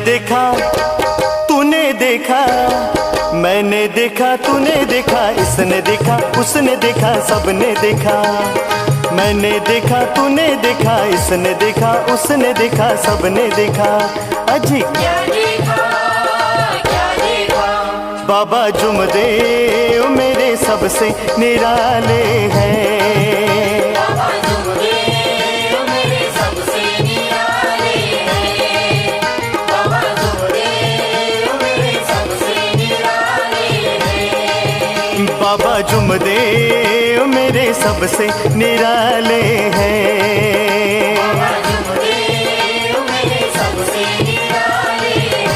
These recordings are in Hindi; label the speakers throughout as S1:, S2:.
S1: देखा तूने देखा, मैंने देखा तूने देखा, इसने देखा उसने देखा, सबने देखा। मैंने देखा तूने देखा, इसने देखा उसने देखा, सबने देखा। अजी
S2: क्या देखा, क्या देखा?
S1: बाबा जुमदेव मेरे सबसे निराले हैं।
S2: बाबा जुमदेव मेरे सबसे निराले हैं। बाबा जुमदेव मेरे सबसे निराले हैं।
S1: बाबा जुमदेव मेरे सबसे निराले हैं।
S2: बाबा जुमदेव मेरे सबसे निराले हैं।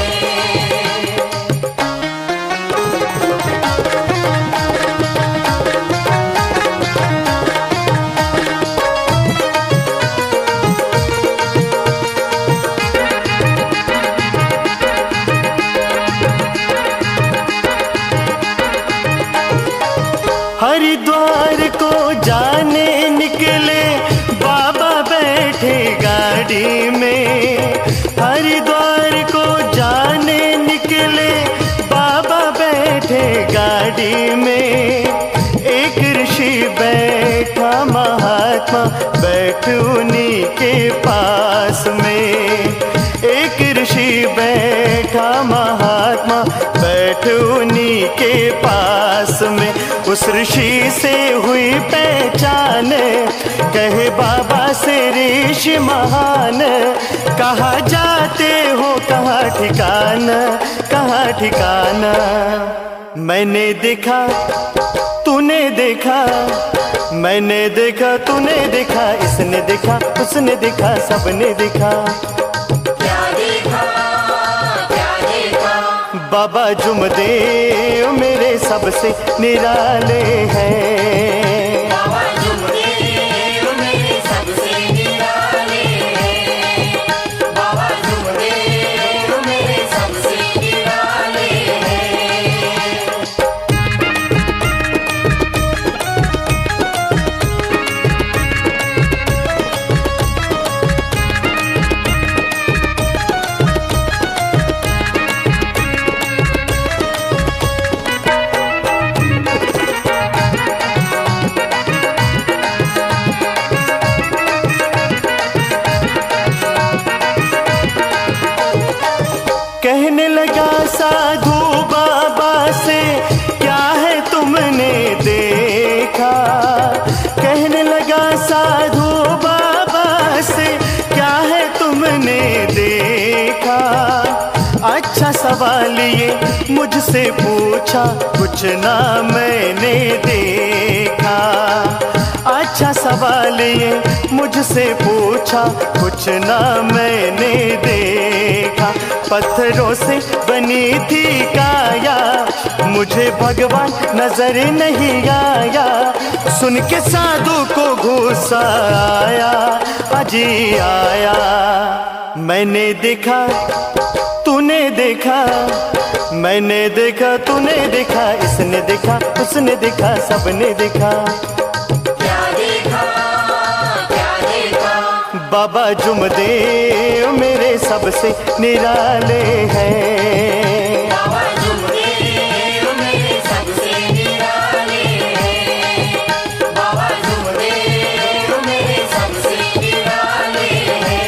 S1: हरिद्वार को जाने निकले बाबा बैठे गाड़ी में। हरिद्वार को जाने निकले बाबा बैठे गाड़ी में। एक ऋषि बैठा महात्मा बैठ उन्हीं के पास में। एक ऋषि बैठा महात्मा बैठ उन्हीं के पास में। उस ऋषि से हुई पहचान, कहे बाबा से ऋषि महान। कहाँ जाते हो कहाँ ठिकाना, कहाँ ठिकाना। मैंने देखा तूने देखा, मैंने देखा तूने देखा, इसने देखा उसने देखा, सबने देखा।
S2: क्या देखा, क्या देखा?
S1: बाबा जुमदेव मेरे सबसे निराले हैं।
S2: बाबा जुमदेव मेरे सबसे निराले हैं। बाबा जुमदेव मेरे सबसे निराले हैं।
S1: कहने लगा साधु बाबा से, क्या है तुमने देखा। कहने लगा साधु बाबा से, क्या है तुमने देखा। अच्छा सवाल ये मुझसे पूछा, कुछ ना मैंने देखा। अच्छा सवाल ये मुझसे पूछा, कुछ ना मैंने देखा। पत्थरों से बनी थी काया, मुझे भगवान नजर नहीं आया। सुन के साधु को गुस्सा आया, अजी आया। मैंने देखा तूने देखा, मैंने देखा तूने देखा, इसने देखा उसने देखा, सबने देखा।
S2: क्या देखा, क्या देखा?
S1: बाबा जुमदेव मेरे सबसे निराले हैं।
S2: बाबा जुमदेव मेरे सबसे निराले हैं। बाबा जुमदेव मेरे सबसे निराले हैं।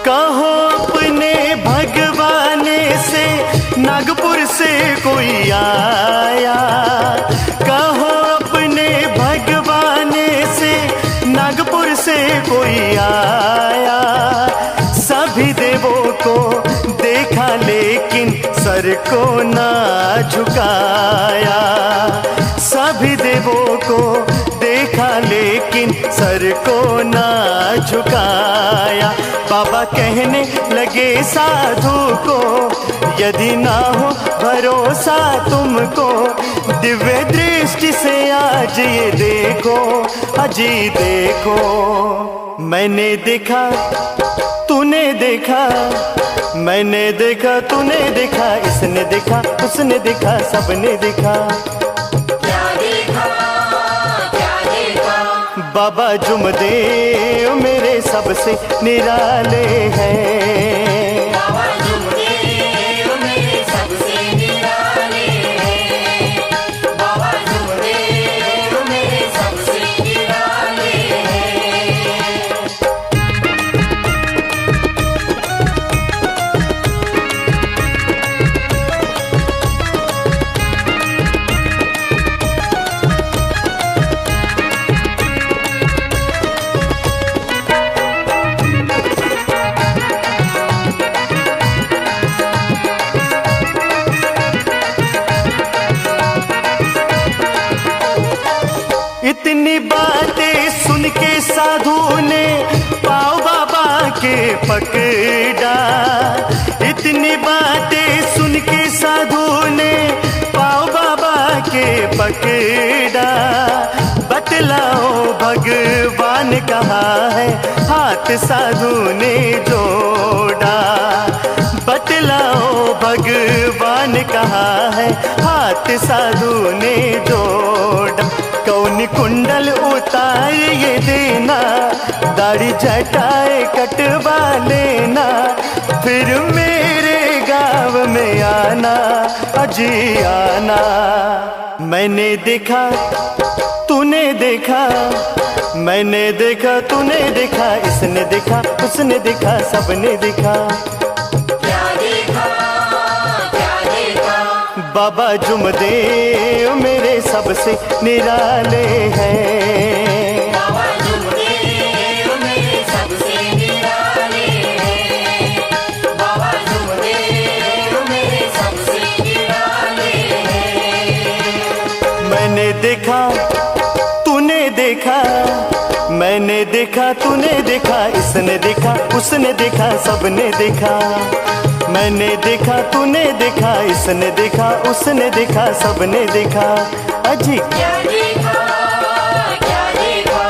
S1: कहो अपने भगवान से, नागपुर से कोई आया। कहो अपने भगवान से, नागपुर से कोई आया। सभी देवों को देखा लेकिन सर को ना झुकाया। सभी देवों को देखा लेकिन सर को ना झुकाया। बाबा कहने लगे साधु को, यदि ना हो भरोसा तुमको, दिव्य दृष्टि से आज ये देखो, अजी देखो। मैंने देखा, तूने देखा, मैंने देखा, तूने देखा, इसने देखा, उसने देखा, सबने देखा।
S2: क्या देखा, क्या देखा,
S1: बाबा जुमदेव मेरे सबसे निराले हैं।
S2: बाबा जुमदेव मेरे सबसे निराले हैं। बाबा जुमदेव मेरे सबसे निराले हैं।
S1: इतनी बातें सुन के साधु ने पाँव बाबा के पकड़ा। इतनी बातें सुन के साधु ने पाँव बाबा के पकड़ा। बतलाओ भगवान कहाँ है, हाथ साधु ने जोड़ा। बतलाओ भगवान कहाँ है, हाथ साधु ने जोड़ा। कौन कुंडल उतार ये देना, दाढ़ी जटाए कटवा लेना, फिर मेरे गाँव में आना, अजी आना। मैंने देखा, तूने देखा, मैंने देखा, तूने देखा, इसने देखा, उसने देखा, सबने देखा।
S2: क्या देखा, क्या देखा,
S1: बाबा जुमदेव मेरे सबसे निराले हैं।
S2: बाबा जुमदेव मेरे सबसे निराले हैं। बाबा जुमदेव मेरे सबसे निराले हैं।
S1: मैंने देखा, तूने देखा, मैंने देखा, तूने देखा, इसने देखा, उसने देखा, सबने देखा। मैंने देखा, तूने देखा, इसने देखा, उसने देखा, सबने देखा। अजी
S2: क्या देखा, क्या देखा,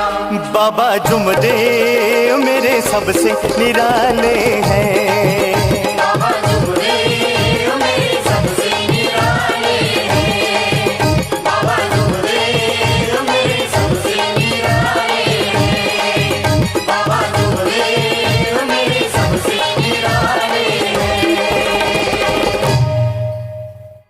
S1: बाबा जुमदेव मेरे सबसे निराले हैं।